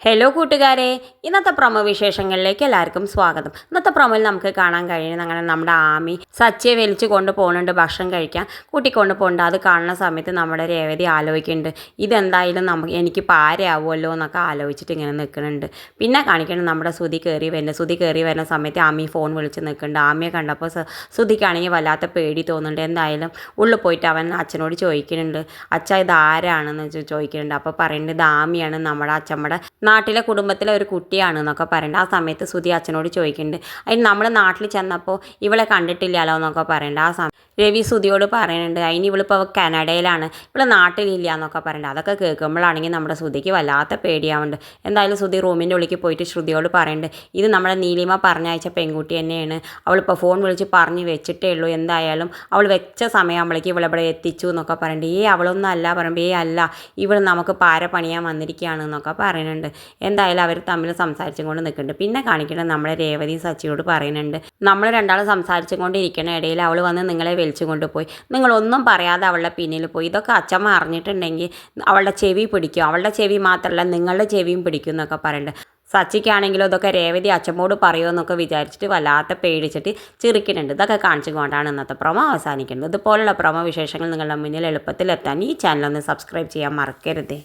Hello കൂട്ടുകാരെ, ഇന്നത്തെ promo വിശേഷങ്ങളിലേക്ക് എല്ലാവർക്കും സ്വാഗതം. ഇന്നത്തെ പ്രൊമോയിൽ നമുക്ക് കാണാൻ കഴിയുന്നത് അങ്ങനെ നമ്മുടെ ആമി സച്ചിയെ വലിച്ചു കൊണ്ട് പോകുന്നുണ്ട് ഭക്ഷണം കഴിക്കാൻ കൂട്ടിക്കൊണ്ട് പോകുന്നുണ്ട്. അത് കാണുന്ന സമയത്ത് നമ്മുടെ രേവതി ആലോചിക്കുന്നുണ്ട്, ഇതെന്തായാലും എനിക്ക് പാരയാവുമല്ലോ എന്നൊക്കെ ആലോചിച്ചിട്ട് ഇങ്ങനെ നിൽക്കുന്നുണ്ട്. പിന്നെ കാണിക്കുന്നത് നമ്മുടെ സുധി കയറി വരുന്ന സമയത്ത് ആമി ഫോൺ വിളിച്ച് നിൽക്കുന്നുണ്ട്. ആമിയെ കണ്ടപ്പോൾ സുധിക്കാണെങ്കിൽ വല്ലാത്ത പേടി തോന്നുന്നുണ്ട്. എന്തായാലും ഉള്ളിൽ പോയിട്ട് അവൻ അച്ഛനോട് ചോദിക്കുന്നുണ്ട്, അച്ഛ ഇതാരാണെന്ന് ചോദിക്കുന്നുണ്ട്. അപ്പോൾ പറയുന്നുണ്ട് ഇത് ആമിയാണ്, നമ്മുടെ അച്ഛമ്മയുടെ നാട്ടിലെ കുടുംബത്തിലെ ഒരു കുട്ടിയാണ് എന്നൊക്കെ പറയുന്നുണ്ട്. ആ സമയത്ത് സുധി അച്ഛനോട് ചോദിക്കുന്നുണ്ട്, അതിന് നമ്മൾ നാട്ടിൽ ചെന്നപ്പോൾ ഇവളെ കണ്ടിട്ടില്ലല്ലോ എന്നൊക്കെ പറയുന്നുണ്ട്. ആ സമയം രവി സുധിയോട് പറയുന്നുണ്ട്, അതിന് ഇവളിപ്പോൾ കാനഡയിലാണ്, ഇവൾ നാട്ടിലില്ല എന്നൊക്കെ പറയുന്നുണ്ട്. അതൊക്കെ കേൾക്കുമ്പോഴാണെങ്കിൽ നമ്മുടെ സുധിക്ക് വല്ലാത്ത പേടിയാവുന്നുണ്ട്. എന്തായാലും സുധി റൂമിൻ്റെ ഉള്ളിലേക്ക് പോയിട്ട് ശ്രുതിയോട് പറയുന്നുണ്ട്, ഇത് നമ്മുടെ നീലിമ പറഞ്ഞയച്ച പെൺകുട്ടി തന്നെയാണ്, അവളിപ്പോൾ ഫോൺ വിളിച്ച് പറഞ്ഞ് വെച്ചിട്ടേ ഉള്ളൂ, എന്തായാലും അവൾ വെച്ച സമയമാകുമ്പോഴേക്കും ഇവളിവിടെ എത്തിച്ചു എന്നൊക്കെ പറയുന്നുണ്ട്. അവളൊന്നും അല്ല പറയുമ്പോൾ അല്ല, ഇവൾ നമുക്ക് പാര പണിയാൻ വന്നിരിക്കുകയാണ് എന്നൊക്കെ പറയുന്നുണ്ട്. എന്തായാലും അവർ തമ്മിൽ സംസാരിച്ചും കൊണ്ട് നിൽക്കുന്നുണ്ട്. പിന്നെ കാണിക്കുന്നത് നമ്മളെ രേവതിയും സച്ചിയോട് പറയുന്നുണ്ട്, നമ്മൾ രണ്ടാളും സംസാരിച്ചും കൊണ്ടിരിക്കുന്ന ഇടയിൽ അവൾ വന്ന് നിങ്ങളെ വലിച്ചു കൊണ്ടുപോയി, നിങ്ങളൊന്നും പറയാതെ അവളുടെ പിന്നിൽ പോയി, ഇതൊക്കെ അച്ഛമ്മ അറിഞ്ഞിട്ടുണ്ടെങ്കിൽ അവളുടെ ചെവി പിടിക്കും, അവളുടെ ചെവി മാത്രമല്ല നിങ്ങളുടെ ചെവിയും പിടിക്കും എന്നൊക്കെ പറയുന്നുണ്ട്. സച്ചിക്കാണെങ്കിലും ഇതൊക്കെ രേവതി അച്ഛമ്മോട് പറയുമെന്നൊക്കെ വിചാരിച്ചിട്ട് വല്ലാത്ത പേടിച്ചിട്ട് ചിരിക്കുന്നുണ്ട്. ഇതൊക്കെ കാണിച്ചു കൊണ്ടാണ് ഇന്നത്തെ പ്രൊമോ അവസാനിക്കുന്നത്. ഇതുപോലുള്ള പ്രൊമോ വിശേഷങ്ങൾ നിങ്ങളുടെ മുന്നിൽ എളുപ്പത്തിൽ എത്താൻ ഈ ചാനൽ ഒന്ന് സബ്സ്ക്രൈബ് ചെയ്യാൻ മറക്കരുത്.